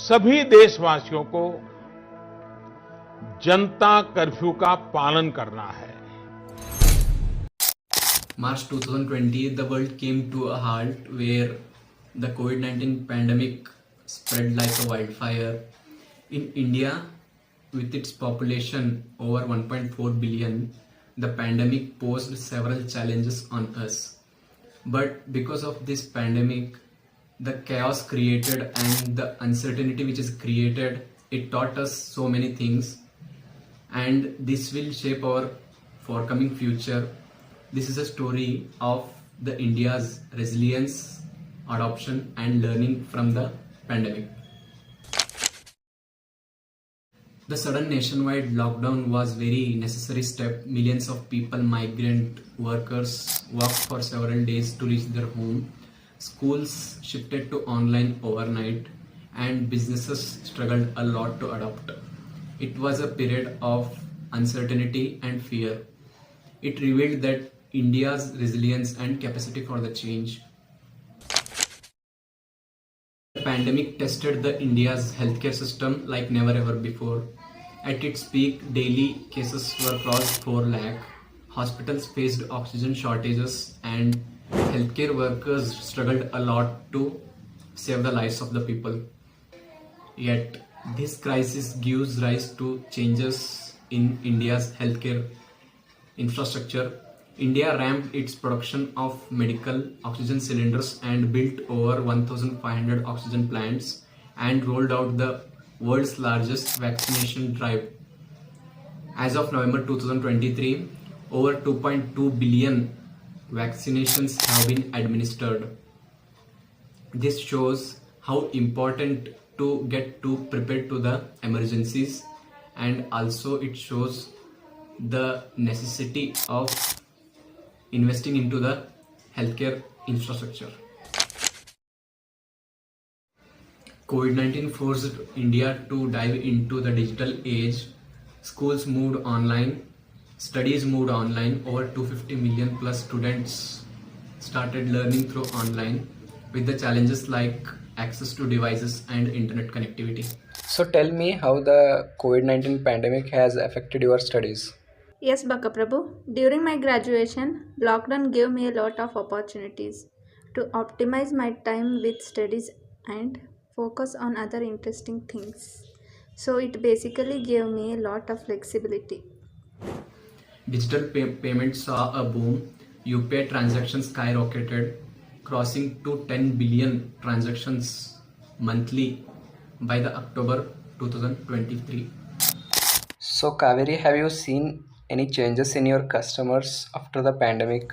सभी देशवासियों को जनता कर्फ्यू का पालन करना है। March 2020, the world came to a halt where the COVID-19 pandemic spread like a wildfire. In India, with its population over 1.4 billion, the pandemic posed several challenges on us. But because of this pandemic, the chaos created and the uncertainty which is created, it taught us so many things, and this will shape our forthcoming future. This is a story of the India's resilience, adoption and learning from the pandemic. The sudden nationwide lockdown was very necessary step. Millions of people, migrant workers, worked for several days to reach their home. Schools shifted to online overnight and businesses struggled a lot to adapt. It was a period of uncertainty and fear. It revealed that India's resilience and capacity for the change. The pandemic tested the India's healthcare system like never ever before. At its peak, daily cases were crossed 4 lakh. Hospitals faced oxygen shortages and healthcare workers struggled a lot to save the lives of the people. Yet, this crisis gives rise to changes in India's healthcare infrastructure. India ramped its production of medical oxygen cylinders and built over 1,500 oxygen plants and rolled out the world's largest vaccination drive. As of November 2023, over 2.2 billion vaccinations have been administered. This shows how important to get prepared to the emergencies, and also it shows the necessity of investing into the healthcare infrastructure. COVID-19 forced India to dive into the digital age. Schools moved online, studies moved online. Over 250 million plus students started learning through online, with the challenges like access to devices and internet connectivity. So tell me how the COVID-19 pandemic has affected your studies. Yes, Baka Prabhu. During my graduation, lockdown gave me a lot of opportunities to optimize my time with studies and focus on other interesting things. So it basically gave me a lot of flexibility. Digital payments saw a boom. UPI transactions skyrocketed, crossing to 10 billion transactions monthly by the October 2023. So Kaveri, have you seen any changes in your customers after the pandemic?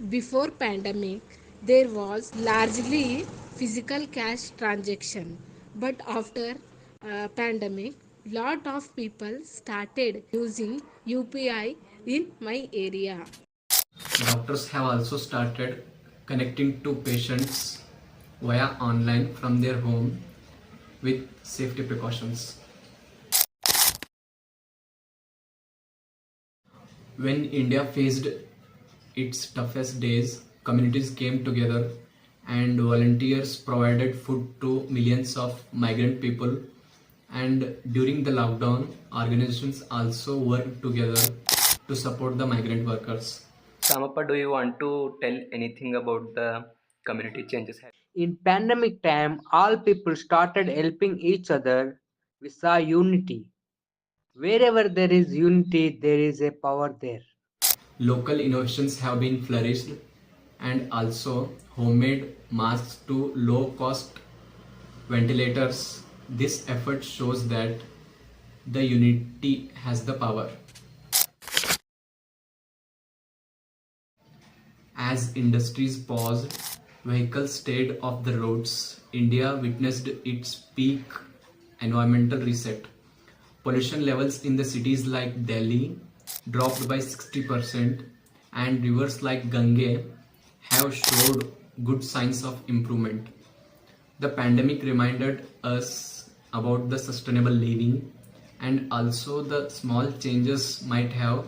Before pandemic, there was largely physical cash transaction, but after pandemic, lot of people started using UPI in my area. Doctors have also started connecting to patients via online from their home with safety precautions. When India faced its toughest days, communities came together and volunteers provided food to millions of migrant people. And during the lockdown, organizations also worked together to support the migrant workers. Samappa, do you want to tell anything about the community changes? In pandemic time, all people started helping each other. We saw unity. Wherever there is unity, there is a power there. Local innovations have been flourished, and also homemade masks to low cost ventilators. This effort shows that the unity has the power. As industries paused, vehicles stayed off the roads. India witnessed its peak environmental reset. Pollution levels in the cities like Delhi dropped by 60%, and rivers like Gange have showed good signs of improvement. The pandemic reminded us about the sustainable living, and also the small changes might have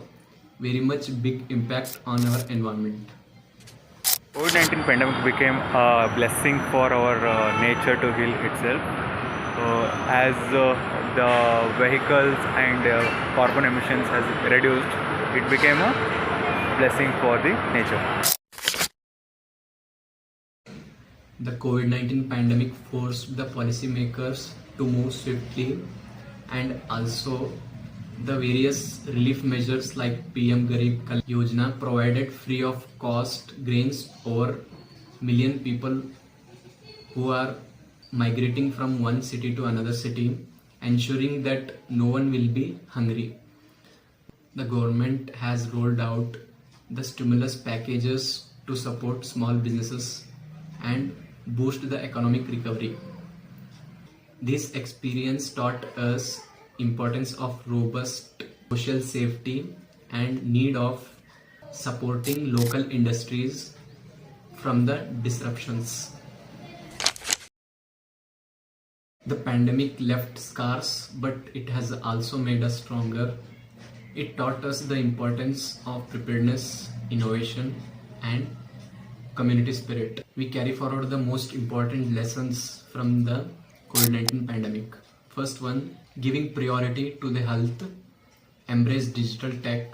very much big impact on our environment. COVID-19 pandemic became a blessing for our nature to heal itself. as the vehicles and carbon emissions has reduced, it became a blessing for the nature. The COVID-19 pandemic forced the policymakers to move swiftly, and also the various relief measures like PM Garib Kalyan Yojana provided free of cost grains over million people who are migrating from one city to another city, ensuring that no one will be hungry. The government has rolled out the stimulus packages to support small businesses and boost the economic recovery. This experience taught us importance of robust social safety and need of supporting local industries from the disruptions. The pandemic left scars, but it has also made us stronger. It taught us the importance of preparedness, innovation, and community spirit. We carry forward the most important lessons from the COVID-19 pandemic. First one, giving priority to the health, embrace digital tech,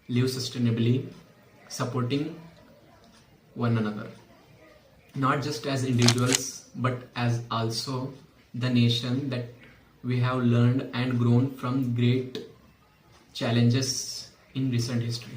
live sustainably, supporting one another. Not just as individuals, but as also the nation, that we have learned and grown from great challenges in recent history.